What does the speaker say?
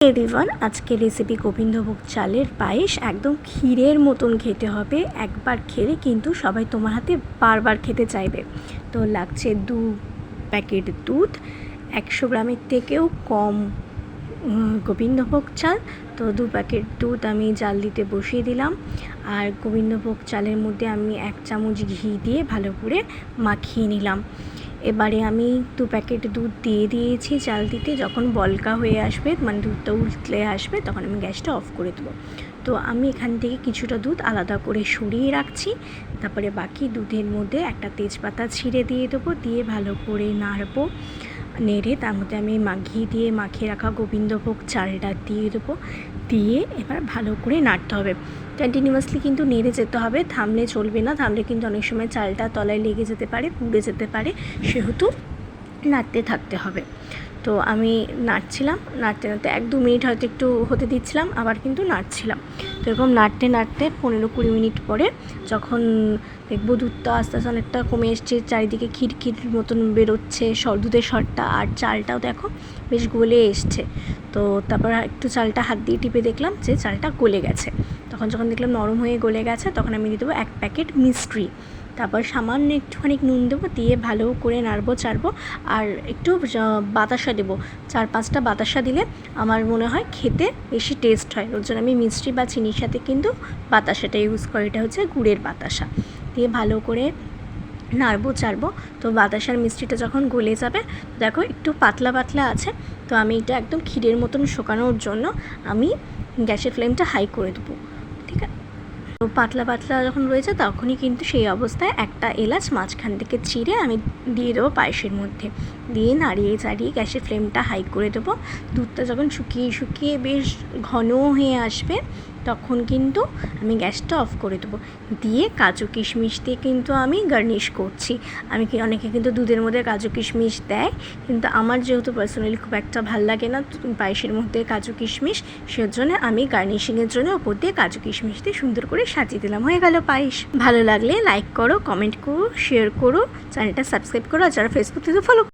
Everyone, আজকে recipe Gobindobhog চালের পায়েস। একদম ক্ষীরের মতন খেতে হবে। একবার খেলে কিন্তু সবাই তোমার হাতে বারবার খেতে চাইবে। তো লাগছে 2 প্যাকেট দুধ, 100 গ্রামের থেকেও কম গোবিন্দভোগ চাল। তো 2 প্যাকেট দুধ আমি জাল দিতে বসিয়ে দিলাম। আর গোবিন্দভোগ চালের মধ্যে আমি 1 চামচ ঘি দিয়ে ভালো করে মাখিয়ে নিলাম। এবারে আমি 2 প্যাকেট দুধ দিয়ে দিয়েছি চাল দিতে। যখন বলকা হয়ে আসবে, মানে দুধটা উতলে আসবে, তখন আমি গ্যাসটা অফ করে দেবো। তো আমি এখান থেকে কিছুটা দুধ আলাদা করে সরিয়ে রাখছি। তারপরে বাকি দুধের মধ্যে একটা তেজপাতা ছিঁড়ে দিয়ে দেবো, দিয়ে ভালো করে নাড়বো। নেড়ে তার মধ্যে আমি ঘি দিয়ে মাখিয়ে রাখা গোবিন্দভোগ চালটা দিয়ে দেবো। দিয়ে এবার ভালো করে নাড়তে হবে। কন্টিনিউয়াসলি কিন্তু নেড়ে যেতে হবে, থামলে চলবে না। থামলে কিন্তু অনেক সময় চালটা তলায় লেগে যেতে পারে, পুড়ে যেতে পারে, সেহেতু নাড়তে থাকতে হবে। তো আমি নাড়ছিলাম, নাড়তে নাড়তে 1-2 মিনিট হয়তো একটু হতে দিচ্ছিলাম, আবার কিন্তু নাড়ছিলাম। তো এরকম নাড়তে নাড়তে 15-20 মিনিট পরে যখন দেখবো দুধটা আস্তে আস্তে অনেকটা কমে এসছে, চারিদিকে ক্ষীর মতন বেরোচ্ছে দুধের সরটা, আর চালটাও দেখো বেশ গলে এসছে। তো তারপর একটু চালটা হাত দিয়ে টিপে দেখলাম যে চালটা গলে গেছে। যখন দেখলাম নরম হয়ে গলে গেছে, তখন আমি দিয়ে দেবো 1 প্যাকেট মিষ্টি। তারপর সামান্য একটুখানি নুন দেবো, দিয়ে ভালো করে নাড়বো চাড়বো। আর একটু বাতাসা দেবো, 4-5টা বাতাসা দিলে আমার মনে হয় খেতে বেশি টেস্ট হয়। ওর জন্য আমি মিষ্টি বা চিনির সাথে কিন্তু বাতাসাটা ইউজ করি। এটা হচ্ছে গুড়ের বাতাসা। দিয়ে ভালো করে নাড়বো চাড়বো। তো বাতাসার মিষ্টিটা যখন গলে যাবে, দেখো একটু পাতলা পাতলা আছে। তো আমি এটা একদম ক্ষীরের মতন শুকানোর জন্য আমি গ্যাসের ফ্লেমটা হাই করে দেবো। ঠিক আছে, তো পাতলা পাতলা যখন রয়েছে, তখনই কিন্তু সেই অবস্থায় একটা এলাচ মাঝখান থেকে চিড়ে আমি দিয়ে দেবো পায়েসের মধ্যে। দিয়ে নাড়িয়ে চাড়িয়ে গ্যাসের ফ্লেমটা হাই করে দেবো। দুধটা যখন শুকিয়ে বেশ ঘন হয়ে আসবে, তখন কিন্তু আমি গ্যাসটা অফ করে দেবো। দিয়ে কাজু কিশমিশ দিয়ে কিন্তু আমি গার্নিশ করছি। অনেকে কিন্তু দুধের মধ্যে কাজু কিশমিশ দেয়, কিন্তু আমার যেহেতু পার্সোনালি খুব একটা ভাল লাগে না পায়েসের মধ্যে কাজু কিশমিশ, সেজন্য আমি গার্নিশিংয়ের জন্য ওপর দিয়ে কাজু কিশমিশ দিয়ে সুন্দর করে সাজিয়ে দিলাম। হয়ে গেল পায়েস। ভালো লাগলে লাইক করো, কমেন্ট করো, শেয়ার করো, চ্যানেলটা সাবস্ক্রাইব করো। আর যারা ফেসবুক থেকে ফলো